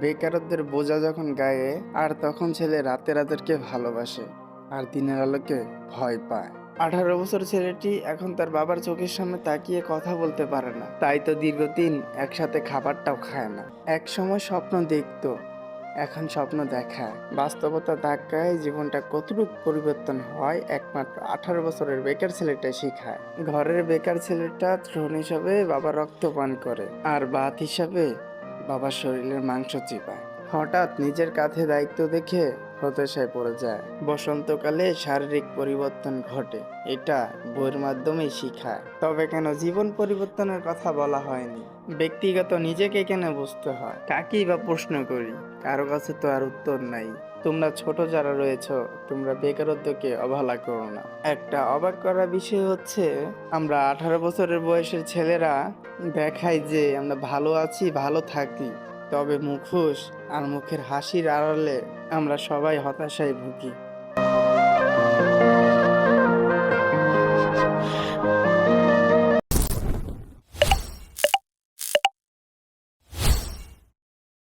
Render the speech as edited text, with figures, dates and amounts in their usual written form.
বেকারত্বের বোঝা যখন গায়ে, আর তখন ছেলে রাতের ভালোবাসে আর দিনের আলোকে ভয় পায়। 18 বছর ছেলেটি এখন তার বাবার চোখের সামনে তাকিয়ে কথা বলতে পারে না, তাই তো দীর্ঘদিন একসাথে খাবারটাও খায় না। এক সময় স্বপ্ন দেখতো, এখন স্বপ্ন দেখায়। বাস্তবতা ধাক্কায় জীবনটা কতটুকু পরিবর্তন হয় একমাত্র 18 বছরের বেকার ছেলেটা শিখায়। ঘরের বেকার ছেলেটা থ্রোন হিসাবে বাবার রক্ত পান করে, আর বাত হিসাবে বাবার শরীরের মাংস চিবায়। হঠাৎ নিজের কাঁধে দায়িত্ব দেখে হতাশায় পড়ে যায়। বসন্তকালে শারীরিক পরিবর্তন ঘটে, এটা বইয়ের মাধ্যমেই শিখায়। তবে কেন জীবন পরিবর্তনের কথা বলা হয়নি? ব্যক্তিগত নিজেকে কেন বুঝতে হয়? কাকেই বা প্রশ্ন করি? কারো কাছে তো আর উত্তর নাই। তোমরা ছোট যারা রয়েছ, তোমরা বেকারত্বকে অবহেলা করো না। একটা অবাক করা বিষয় হচ্ছে, আমরা 18 বছরের বয়সের ছেলেরা দেখাই যে আমরা ভালো আছি, ভালো থাকি, তবে মুখোশ আর মুখের হাসির আড়ালে আমরা সবাই হতাশায় ভুগি।